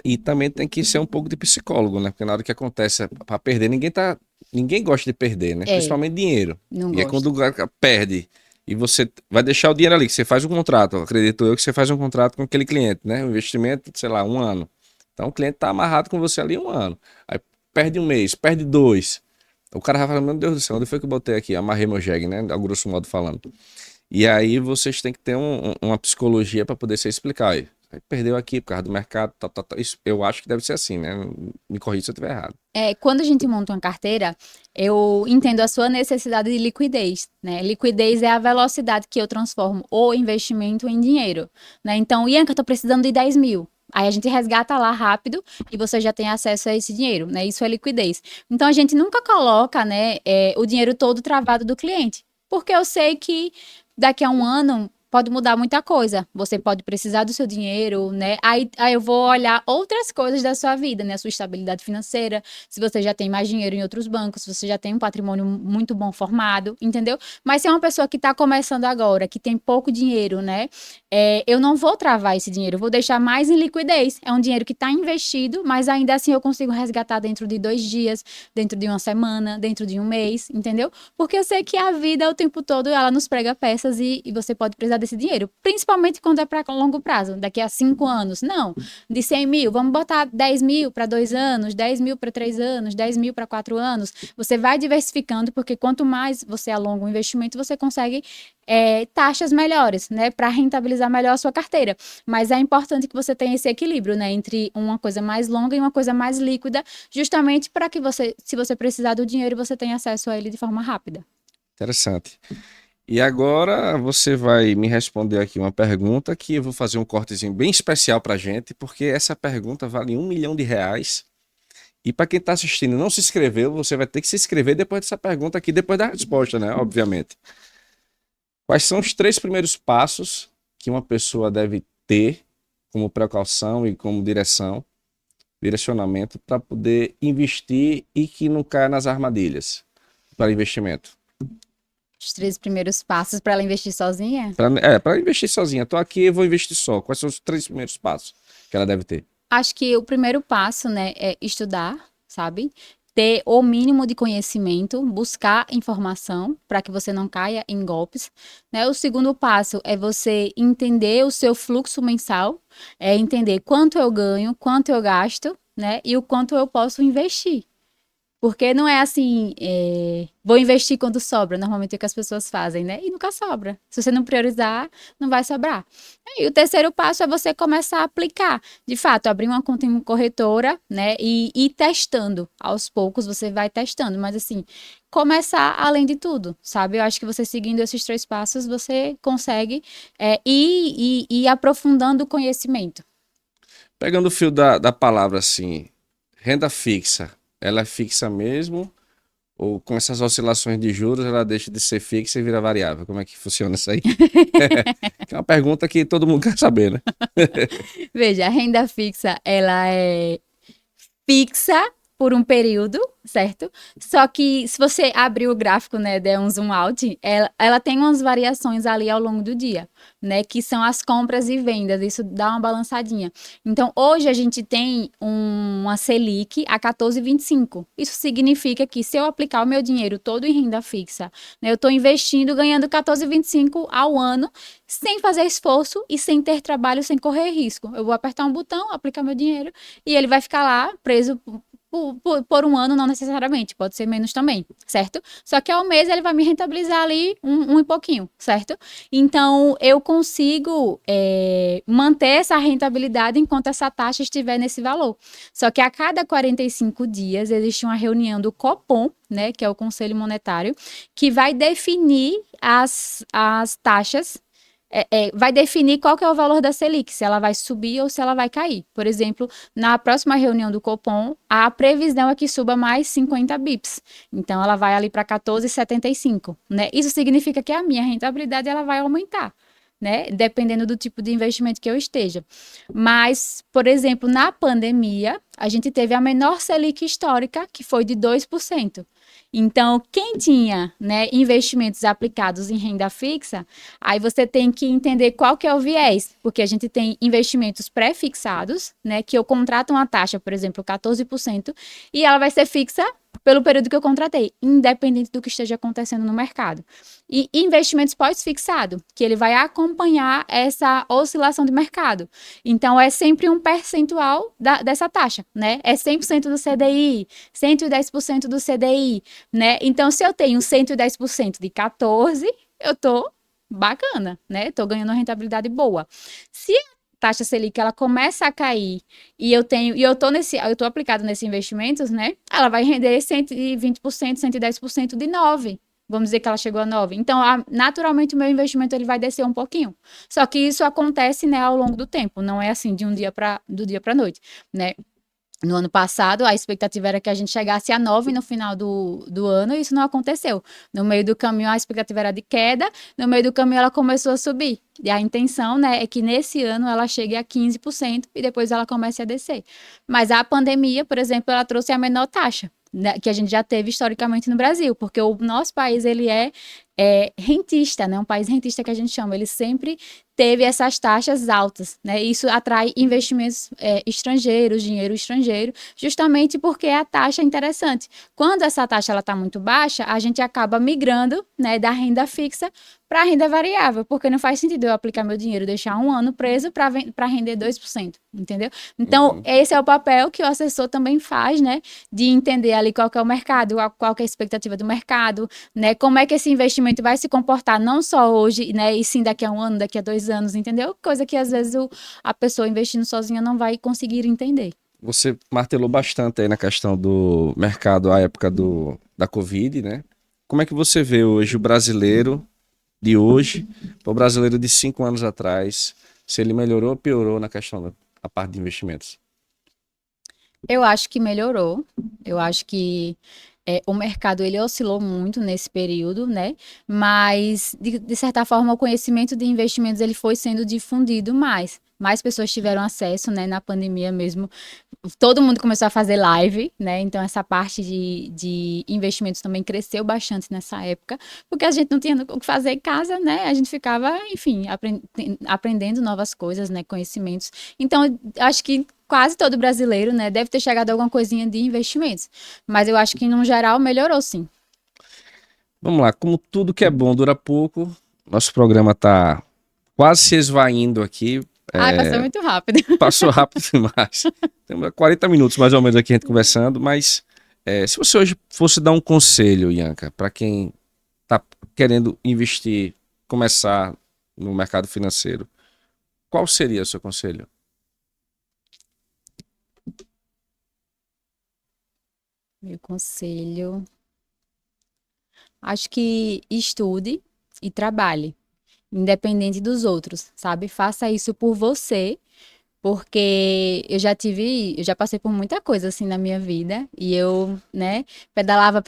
B: E também tem que ser um pouco de psicólogo, né? Porque na hora que acontece para perder, ninguém gosta de perder, né? Principalmente dinheiro.
C: Não
B: E é
C: gosto.
B: quando o cara perde e você vai deixar o dinheiro ali, que você faz um contrato, acredito eu que você faz um contrato com aquele cliente, né? Um investimento, sei lá, 1 ano. Então o cliente tá amarrado com você ali 1 ano. Aí perde 1 mês, perde 2. O cara vai falar, meu Deus do céu, onde foi que eu botei aqui? Amarrei meu jegue, né? A grosso modo falando. E aí vocês têm que ter uma psicologia para poder se explicar. Aí perdeu aqui por causa do mercado, Isso, eu acho que deve ser assim, né? Me corrija se eu estiver errado.
C: Quando a gente monta uma carteira, eu entendo a sua necessidade de liquidez, né? Liquidez é a velocidade que eu transformo o investimento em dinheiro, né? Então, Ianca, eu tô precisando de 10 mil. Aí a gente resgata lá rápido e você já tem acesso a esse dinheiro, né? Isso é liquidez. Então, a gente nunca coloca, né, o dinheiro todo travado do cliente, porque eu sei que daqui a um ano pode mudar muita coisa. Você pode precisar do seu dinheiro, né? Aí eu vou olhar outras coisas da sua vida, né? A sua estabilidade financeira, se você já tem mais dinheiro em outros bancos, se você já tem um patrimônio muito bom formado, entendeu? Mas se é uma pessoa que está começando agora, que tem pouco dinheiro, né? Eu não vou travar esse dinheiro, eu vou deixar mais em liquidez. É um dinheiro que está investido, mas ainda assim eu consigo resgatar dentro de 2 dias, dentro de uma semana, dentro de um mês, entendeu? Porque eu sei que a vida, o tempo todo, ela nos prega peças e você pode precisar desse dinheiro, principalmente quando é para longo prazo, daqui a 5 anos. Não, de 100 mil, vamos botar 10 mil para 2 anos, 10 mil para 3 anos, 10 mil para 4 anos. Você vai diversificando, porque quanto mais você alonga o investimento, você consegue taxas melhores, né, para rentabilizar melhor a sua carteira. Mas é importante que você tenha esse equilíbrio, né, entre uma coisa mais longa e uma coisa mais líquida, justamente para que você, se você precisar do dinheiro, você tenha acesso a ele de forma rápida.
B: Interessante. E agora você vai me responder aqui uma pergunta que eu vou fazer um cortezinho bem especial pra gente, porque essa pergunta vale R$1 milhão. E para quem está assistindo e não se inscreveu, você vai ter que se inscrever depois dessa pergunta aqui, depois da resposta, né? Obviamente. Quais são os 3 primeiros passos que uma pessoa deve ter como precaução e como direcionamento para poder investir e que não caia nas armadilhas para investimento?
C: Os 3 primeiros passos para ela investir sozinha?
B: Para investir sozinha. Estou aqui e vou investir só. Quais são os 3 primeiros passos que ela deve ter?
C: Acho que o primeiro passo, né, é estudar, sabe? Ter o mínimo de conhecimento, buscar informação para que você não caia em golpes, né? O segundo passo é você entender o seu fluxo mensal, é entender quanto eu ganho, quanto eu gasto, né? E o quanto eu posso investir. Porque não é assim, vou investir quando sobra, normalmente é o que as pessoas fazem, né? E nunca sobra. Se você não priorizar, não vai sobrar. E o terceiro passo é você começar a aplicar. De fato, abrir uma conta em uma corretora, né? E ir testando. Aos poucos você vai testando. Mas assim, começar além de tudo, sabe? Eu acho que você seguindo esses 3 passos, você consegue ir aprofundando o conhecimento.
B: Pegando o fio da palavra assim, renda fixa, ela é fixa mesmo? Ou com essas oscilações de juros ela deixa de ser fixa e vira variável? Como é que funciona isso aí? Que é uma pergunta que todo mundo quer saber, né?
C: Veja, a renda fixa, ela é fixa por um período, certo? Só que se você abrir o gráfico, né, der um zoom out, ela tem umas variações ali ao longo do dia, né, que são as compras e vendas, isso dá uma balançadinha. Então, hoje a gente tem uma Selic a 14,25. Isso significa que se eu aplicar o meu dinheiro todo em renda fixa, né, eu estou investindo, ganhando 14,25 ao ano, sem fazer esforço e sem ter trabalho, sem correr risco. Eu vou apertar um botão, aplicar meu dinheiro e ele vai ficar lá preso por um ano, não necessariamente, pode ser menos também, certo? Só que ao mês ele vai me rentabilizar ali um e pouquinho, certo? Então, eu consigo manter essa rentabilidade enquanto essa taxa estiver nesse valor. Só que a cada 45 dias existe uma reunião do Copom, né, que é o Conselho Monetário, que vai definir as taxas, vai definir qual que é o valor da Selic, se ela vai subir ou se ela vai cair. Por exemplo, na próxima reunião do Copom, a previsão é que suba mais 50 bips. Então, ela vai ali para 14,75, né? Isso significa que a minha rentabilidade ela vai aumentar, né? Dependendo do tipo de investimento que eu esteja. Mas, por exemplo, na pandemia, a gente teve a menor Selic histórica, que foi de 2%. Então, quem tinha, né, investimentos aplicados em renda fixa, aí você tem que entender qual que é o viés, porque a gente tem investimentos pré-fixados, né, que eu contrato uma taxa, por exemplo, 14%, e ela vai ser fixa pelo período que eu contratei, independente do que esteja acontecendo no mercado. E investimentos pós-fixado, que ele vai acompanhar essa oscilação de mercado. Então, é sempre um percentual dessa taxa, né? É 100% do CDI, 110% do CDI, né? Então, se eu tenho 110% de 14, eu tô bacana, né? Tô ganhando uma rentabilidade boa. Se a taxa Selic ela começa a cair e eu tô aplicado nesses investimentos, né? Ela vai render 120%, 110% de 9. Vamos dizer que ela chegou a 9. Então, naturalmente, o meu investimento ele vai descer um pouquinho. Só que isso acontece, né, ao longo do tempo. Não é assim do dia para noite, né? No ano passado, a expectativa era que a gente chegasse a 9 no final do ano, e isso não aconteceu. No meio do caminho, a expectativa era de queda, no meio do caminho, ela começou a subir. E a intenção, né, é que nesse ano ela chegue a 15% e depois ela comece a descer. Mas a pandemia, por exemplo, ela trouxe a menor taxa, né, que a gente já teve historicamente no Brasil, porque o nosso país, ele é rentista, né, um país rentista que a gente chama, ele sempre teve essas taxas altas, né? Isso atrai investimentos estrangeiros, dinheiro estrangeiro, justamente porque a taxa é interessante. Quando essa taxa ela está muito baixa, a gente acaba migrando, né, da renda fixa para a renda variável, porque não faz sentido eu aplicar meu dinheiro, deixar um ano preso para render 2%, entendeu? Então, esse é o papel que o assessor também faz, né, de entender ali qual que é o mercado, qual que é a expectativa do mercado, né, como é que esse investimento vai se comportar não só hoje, né, e sim daqui a um ano, daqui a 2 anos, entendeu? Coisa que às vezes a pessoa investindo sozinha não vai conseguir entender.
B: Você martelou bastante aí na questão do mercado à época da Covid, né? Como é que você vê hoje o brasileiro de hoje para o brasileiro de 5 anos atrás? Se ele melhorou ou piorou na questão da parte de investimentos?
C: Eu acho que melhorou. Eu acho que O mercado ele oscilou muito nesse período, né? Mas de certa forma o conhecimento de investimentos ele foi sendo difundido mais. Mais pessoas tiveram acesso, né? Na pandemia mesmo, todo mundo começou a fazer live, né? Então essa parte de investimentos também cresceu bastante nessa época, porque a gente não tinha o que fazer em casa, né? A gente ficava, enfim, aprendendo novas coisas, né? Conhecimentos. Então, eu acho que quase todo brasileiro, né, deve ter chegado a alguma coisinha de investimentos. Mas eu acho que, no geral, melhorou sim.
B: Vamos lá, como tudo que é bom dura pouco, nosso programa tá quase se esvaindo aqui.
C: Ai, passou muito rápido.
B: Passou rápido demais. Temos 40 minutos mais ou menos aqui a gente conversando, mas se você hoje fosse dar um conselho, Ianca, para quem está querendo investir, começar no mercado financeiro, qual seria o seu conselho?
C: Meu conselho. Acho que estude e trabalhe, independente dos outros, sabe? Faça isso por você, porque eu já passei por muita coisa assim na minha vida e eu, né, pedalava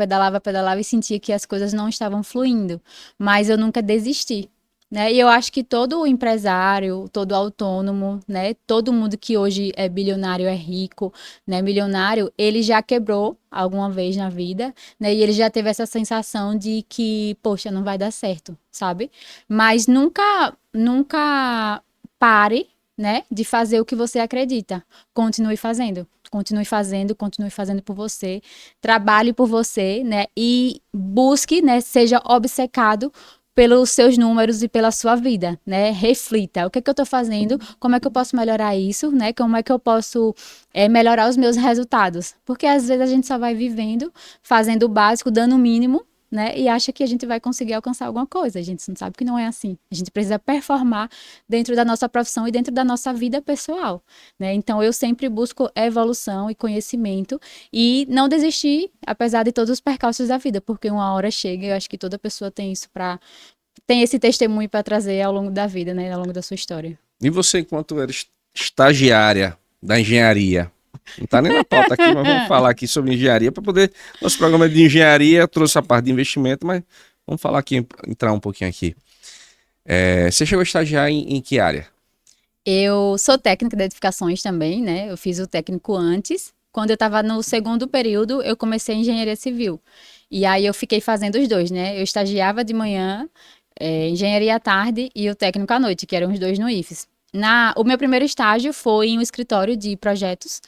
C: e sentia que as coisas não estavam fluindo, mas eu nunca desisti. Né? E eu acho que todo empresário, todo autônomo, né, todo mundo que hoje é bilionário, é rico, né, milionário, ele já quebrou alguma vez na vida, né, e ele já teve essa sensação de que, poxa, não vai dar certo, sabe? Mas nunca pare, né, de fazer o que você acredita. Continue fazendo. Continue fazendo por você, trabalhe por você, né, e busque, né, seja obcecado pelos seus números e pela sua vida, né? Reflita, o que é que eu estou fazendo, como é que eu posso melhorar isso, né? Como é que eu posso melhorar os meus resultados? Porque às vezes a gente só vai vivendo, fazendo o básico, dando o mínimo, né? E acha que a gente vai conseguir alcançar alguma coisa. A gente não sabe que não é assim. A gente precisa performar dentro da nossa profissão e dentro da nossa vida pessoal, né? Então eu sempre busco evolução e conhecimento e não desistir, apesar de todos os percalços da vida, porque uma hora chega e eu acho que toda pessoa tem isso para tem esse testemunho para trazer ao longo da vida, né? Ao longo da sua história.
B: E você, enquanto era estagiária da engenharia, não está nem na pauta aqui, mas vamos falar aqui sobre engenharia para poder. Nosso programa é de engenharia, eu trouxe a parte de investimento, mas vamos falar aqui, entrar um pouquinho aqui. Você chegou a estagiar em que área?
C: Eu sou técnica de edificações também, né? Eu fiz o técnico antes. Quando eu estava no segundo período, eu comecei engenharia civil. E aí eu fiquei fazendo os dois, né? Eu estagiava de manhã, engenharia à tarde e o técnico à noite, que eram os dois no IFES. O meu primeiro estágio foi em um escritório de projetos,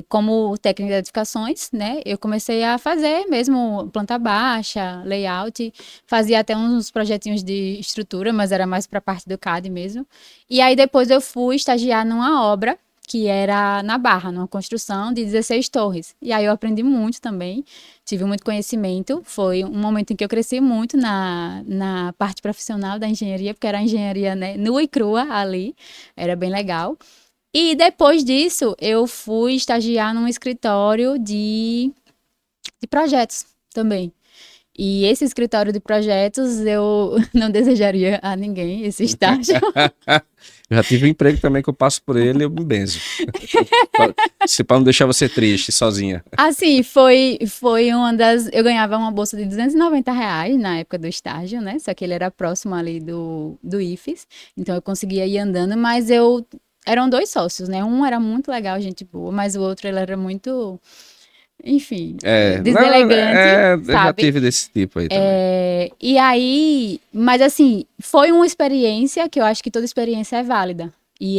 C: como técnica de edificações, né? Eu comecei a fazer mesmo planta baixa, layout, fazia até uns projetinhos de estrutura, mas era mais para a parte do CAD mesmo. E aí depois eu fui estagiar numa obra que era na Barra, numa construção de 16 torres. E aí eu aprendi muito também, tive muito conhecimento. Foi um momento em que eu cresci muito na parte profissional da engenharia, porque era a engenharia, né, nua e crua ali, era bem legal. E depois disso, eu fui estagiar num escritório de projetos também. E esse escritório de projetos, eu não desejaria a ninguém esse estágio.
B: Eu já tive um emprego também que eu passo por ele e eu me benzo. Para não deixar você triste, sozinha.
C: Assim, foi uma das... Eu ganhava uma bolsa de R$ 290 na época do estágio, né? Só que ele era próximo ali do IFES. Então, eu conseguia ir andando, mas eram dois sócios, né? Um era muito legal, gente boa, mas o outro, ele era muito... Enfim, deselegante,
B: Eu já
C: sabe?
B: tive desse tipo aí também.
C: E aí, mas assim, foi uma experiência que eu acho que toda experiência é válida. E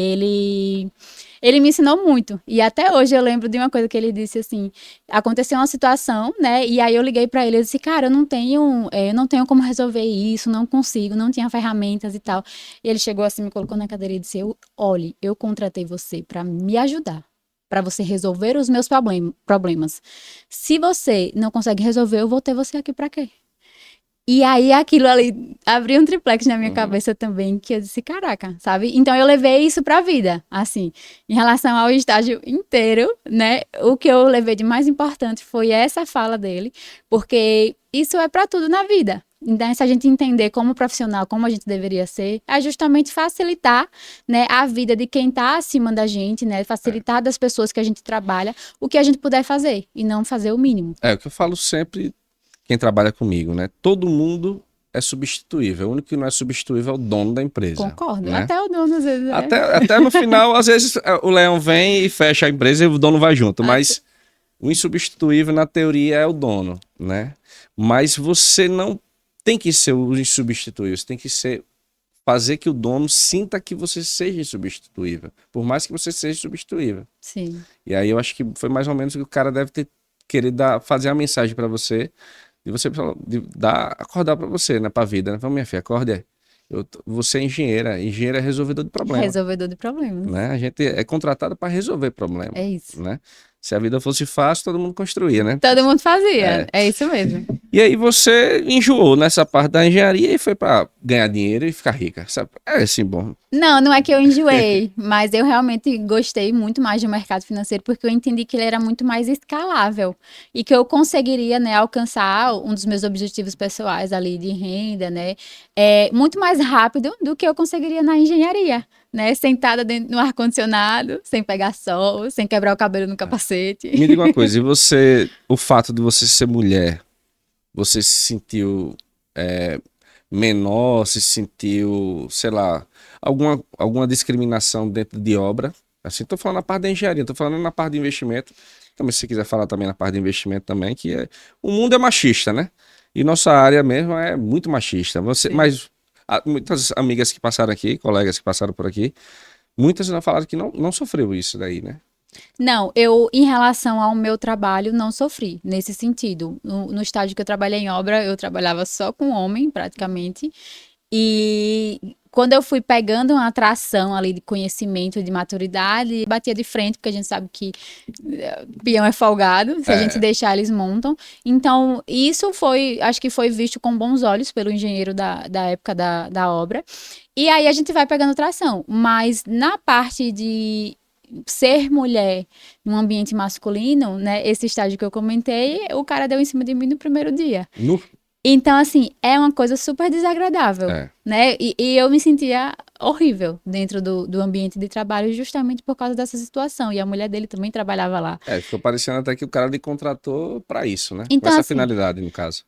C: ele me ensinou muito. E até hoje eu lembro de uma coisa que ele disse assim: aconteceu uma situação, né? E aí eu liguei pra ele e disse: cara, eu não tenho como resolver isso, não consigo, não tinha ferramentas e tal. E ele chegou assim, me colocou na cadeira e disse: olhe, eu contratei você pra me ajudar, para você resolver os meus problemas. Se você não consegue resolver, eu vou ter você aqui para quê? E aí aquilo ali abriu um triplex na minha cabeça também, que eu disse, caraca, sabe? Então eu levei isso pra vida, assim, em relação ao estágio inteiro, né? O que eu levei de mais importante foi essa fala dele, porque isso é pra tudo na vida. Então, se a gente entender como profissional, como a gente deveria ser, é justamente facilitar, né, a vida de quem está acima da gente, né, facilitar das pessoas que a gente trabalha, o que a gente puder fazer, e não fazer o mínimo.
B: É o que eu falo sempre, quem trabalha comigo, né? Todo mundo é substituível. O único que não é substituível é o dono da empresa.
C: Concordo.
B: Né?
C: Até o dono, às vezes,
B: Até no final, às vezes, o leão vem e fecha a empresa e o dono vai junto. Mas o insubstituível, na teoria, é o dono, né? Mas você não tem que ser o insubstituível. Você tem que fazer que o dono sinta que você seja insubstituível. Por mais que você seja substituível.
C: Sim.
B: E aí eu acho que foi mais ou menos o que o cara deve ter querer fazer a mensagem para você, e você acordar para você, né, para a vida, né? Vamos, minha filha, acorde. Você é engenheira é resolvedor de problemas.
C: Resolvedor de problemas.
B: Né? A gente é contratado para resolver problemas.
C: É isso.
B: Né? Se a vida fosse fácil, todo mundo construía, né?
C: Todo mundo fazia, é isso mesmo.
B: E aí você enjoou nessa parte da engenharia e foi para ganhar dinheiro e ficar rica, sabe? É assim, bom.
C: Não é que eu enjoei, mas eu realmente gostei muito mais do mercado financeiro porque eu entendi que ele era muito mais escalável e que eu conseguiria, né, alcançar um dos meus objetivos pessoais ali de renda, né, muito mais rápido do que eu conseguiria na engenharia, né, sentada dentro no ar-condicionado, sem pegar sol, sem quebrar o cabelo no capacete.
B: Me diga uma coisa, e o fato de você ser mulher, você se sentiu menor, se sentiu, sei lá, alguma discriminação dentro de obra? Assim, tô falando na parte da engenharia, tô falando na parte de investimento. Também, se você quiser falar também na parte de investimento também, o mundo é machista, né? E nossa área mesmo é muito machista. Mas muitas amigas que passaram aqui, colegas que passaram por aqui, muitas já falaram que não sofreu isso daí, né?
C: Não, eu, em relação ao meu trabalho, não sofri nesse sentido. No estágio que eu trabalhei em obra, eu trabalhava só com homem, praticamente. E quando eu fui pegando uma atração ali de conhecimento, de maturidade, batia de frente, porque a gente sabe que peão é folgado, se a gente deixar, eles montam. Então, isso acho que foi visto com bons olhos pelo engenheiro da época da obra. E aí a gente vai pegando atração. Mas na parte de ser mulher num ambiente masculino, né, esse estágio que eu comentei, o cara deu em cima de mim no primeiro dia. Então, assim, é uma coisa super desagradável, né? E eu me sentia horrível dentro do ambiente de trabalho justamente por causa dessa situação. E a mulher dele também trabalhava lá.
B: Ficou parecendo até que o cara lhe contratou para isso, né?
C: Então,
B: com essa
C: assim,
B: finalidade, no caso.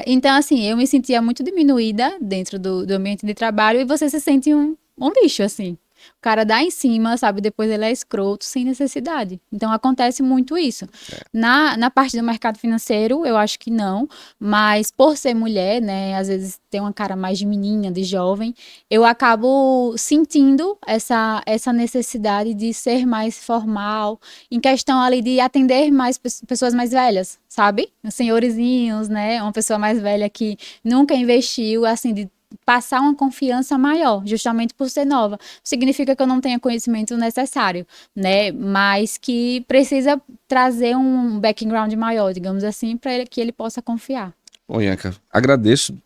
C: Então, assim, eu me sentia muito diminuída dentro do ambiente de trabalho e você se sente um lixo, assim. O cara dá em cima, sabe? Depois ele é escroto sem necessidade. Então, acontece muito isso. Na parte do mercado financeiro, eu acho que não. Mas por ser mulher, né? Às vezes tem uma cara mais de menina, de jovem. Eu acabo sentindo essa necessidade de ser mais formal. Em questão ali de atender mais pessoas mais velhas, sabe? Senhorizinhos, né? Uma pessoa mais velha que nunca investiu, assim, de passar uma confiança maior, justamente por ser nova. Significa que eu não tenha conhecimento necessário, né? Mas que precisa trazer um background maior, digamos assim, para que ele possa confiar.
B: Bom, Ianca, agradeço.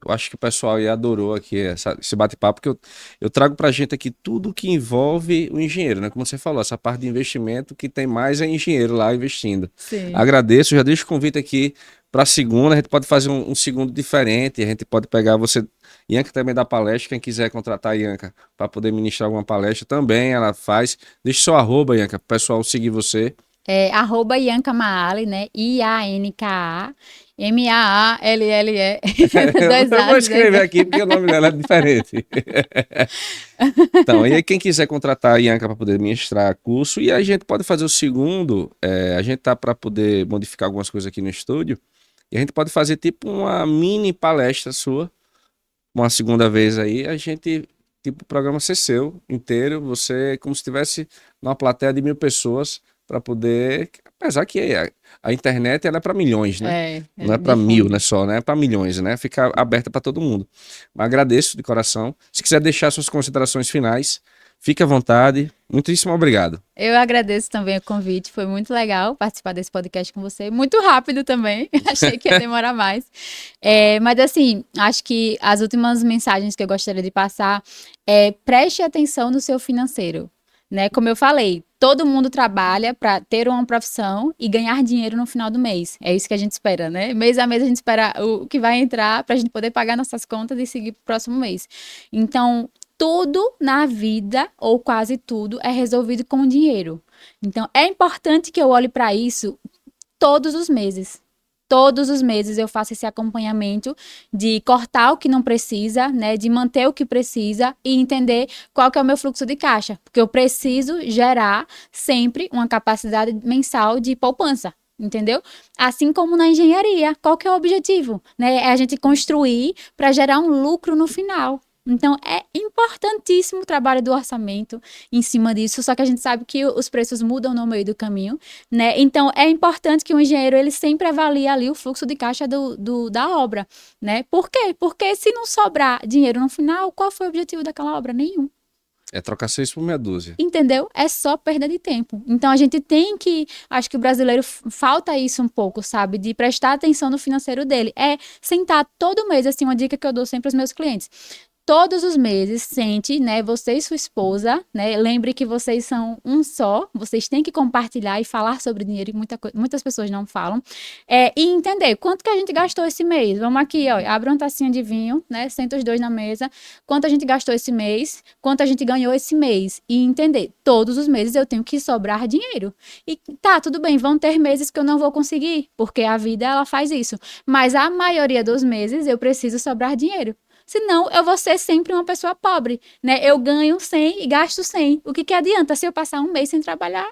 B: Eu acho que o pessoal aí adorou aqui esse bate-papo, porque eu trago pra gente aqui tudo que envolve o engenheiro, né? Como você falou, essa parte de investimento que tem mais é engenheiro lá investindo.
C: Sim.
B: Agradeço, já deixo o convite aqui para a segunda, a gente pode fazer um segundo diferente, a gente pode pegar você, Ianca também dá palestra, quem quiser contratar a Ianca para poder ministrar alguma palestra também, ela faz. Deixa seu arroba, Ianca, para o pessoal seguir você.
C: Arroba Ianca Maale, né? IANKA MAALLE.
B: Eu vou escrever aqui porque o nome dela é diferente. Então, e aí quem quiser contratar a Ianca para poder ministrar curso, e a gente pode fazer o segundo, a gente tá para poder modificar algumas coisas aqui no estúdio, e a gente pode fazer tipo uma mini palestra sua, uma segunda vez aí, a gente, tipo, o programa ser seu inteiro, você como se estivesse numa plateia de 1.000 pessoas, para poder, apesar que a internet ela é para milhões, né? Não é para 1.000, né, só, né? É para milhões, né? Fica aberta para todo mundo. Mas agradeço de coração. Se quiser deixar suas considerações finais, Fique à vontade. Muitíssimo obrigado.
C: Eu agradeço também o convite, foi muito legal participar desse podcast com você, muito rápido também, achei que ia demorar mais. Mas assim, acho que as últimas mensagens que eu gostaria de passar é preste atenção no seu financeiro, né? Como eu falei, todo mundo trabalha para ter uma profissão e ganhar dinheiro no final do mês, é isso que a gente espera, né? Mês a mês a gente espera o que vai entrar para a gente poder pagar nossas contas e seguir para o próximo mês. Então, tudo na vida, ou quase tudo, é resolvido com dinheiro. Então, é importante que eu olhe para isso todos os meses. Todos os meses eu faço esse acompanhamento de cortar o que não precisa, né, de manter o que precisa e entender qual que é o meu fluxo de caixa, porque eu preciso gerar sempre uma capacidade mensal de poupança. Entendeu? Assim como na engenharia, qual que é o objetivo? Né? É a gente construir para gerar um lucro no final. Então, é importantíssimo o trabalho do orçamento em cima disso, só que a gente sabe que os preços mudam no meio do caminho, né? Então, é importante que o engenheiro, ele sempre avalie ali o fluxo de caixa da obra, né? Por quê? Porque se não sobrar dinheiro no final, qual foi o objetivo daquela obra? Nenhum.
B: É trocar 6 por meia dúzia.
C: Entendeu? É só perda de tempo. Então, a gente tem que... Acho que o brasileiro falta isso um pouco, sabe? De prestar atenção no financeiro dele. É sentar todo mês, assim, uma dica que eu dou sempre aos meus clientes. Todos os meses, sente, né, você e sua esposa, né, lembre que vocês são um só, vocês têm que compartilhar e falar sobre dinheiro, que muitas pessoas não falam, e entender quanto que a gente gastou esse mês. Vamos aqui, ó, abre uma tacinha de vinho, né, senta os dois na mesa, quanto a gente gastou esse mês, quanto a gente ganhou esse mês, e entender, todos os meses eu tenho que sobrar dinheiro. E tá, tudo bem, vão ter meses que eu não vou conseguir, porque a vida, ela faz isso, mas a maioria dos meses eu preciso sobrar dinheiro. Senão, eu vou ser sempre uma pessoa pobre, né? Eu ganho 100 e gasto 100. O que que adianta se eu passar um mês sem trabalhar?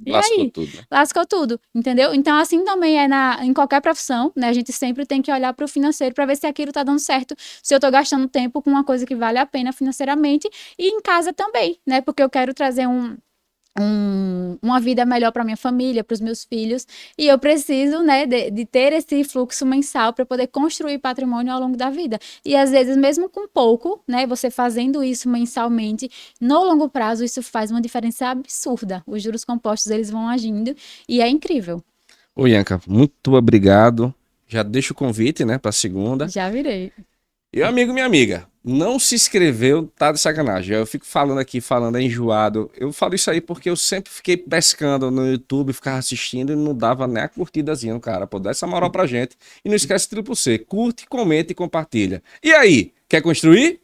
C: E
B: Lascou
C: aí?
B: tudo. Né?
C: Lascou tudo, entendeu? Então, assim também é em qualquer profissão, né? A gente sempre tem que olhar para o financeiro para ver se aquilo tá dando certo, se eu tô gastando tempo com uma coisa que vale a pena financeiramente e em casa também, né? Porque eu quero trazer uma vida melhor para minha família, para os meus filhos, e eu preciso, né, de ter esse fluxo mensal para poder construir patrimônio ao longo da vida. E às vezes, mesmo com pouco, né, você fazendo isso mensalmente, no longo prazo, isso faz uma diferença absurda. Os juros compostos, eles vão agindo e é incrível.
B: Ô, Ianca, muito obrigado. Já deixo o convite, né, para segunda.
C: Já virei.
B: E amigo, minha amiga, não se inscreveu, tá de sacanagem. Eu fico falando aqui, falando é enjoado. Eu falo isso aí porque eu sempre fiquei pescando no YouTube, ficava assistindo e não dava nem a curtidazinha no cara. Pô, dá essa moral pra gente. E não esquece de C. Curte, comenta e compartilha. E aí, quer construir?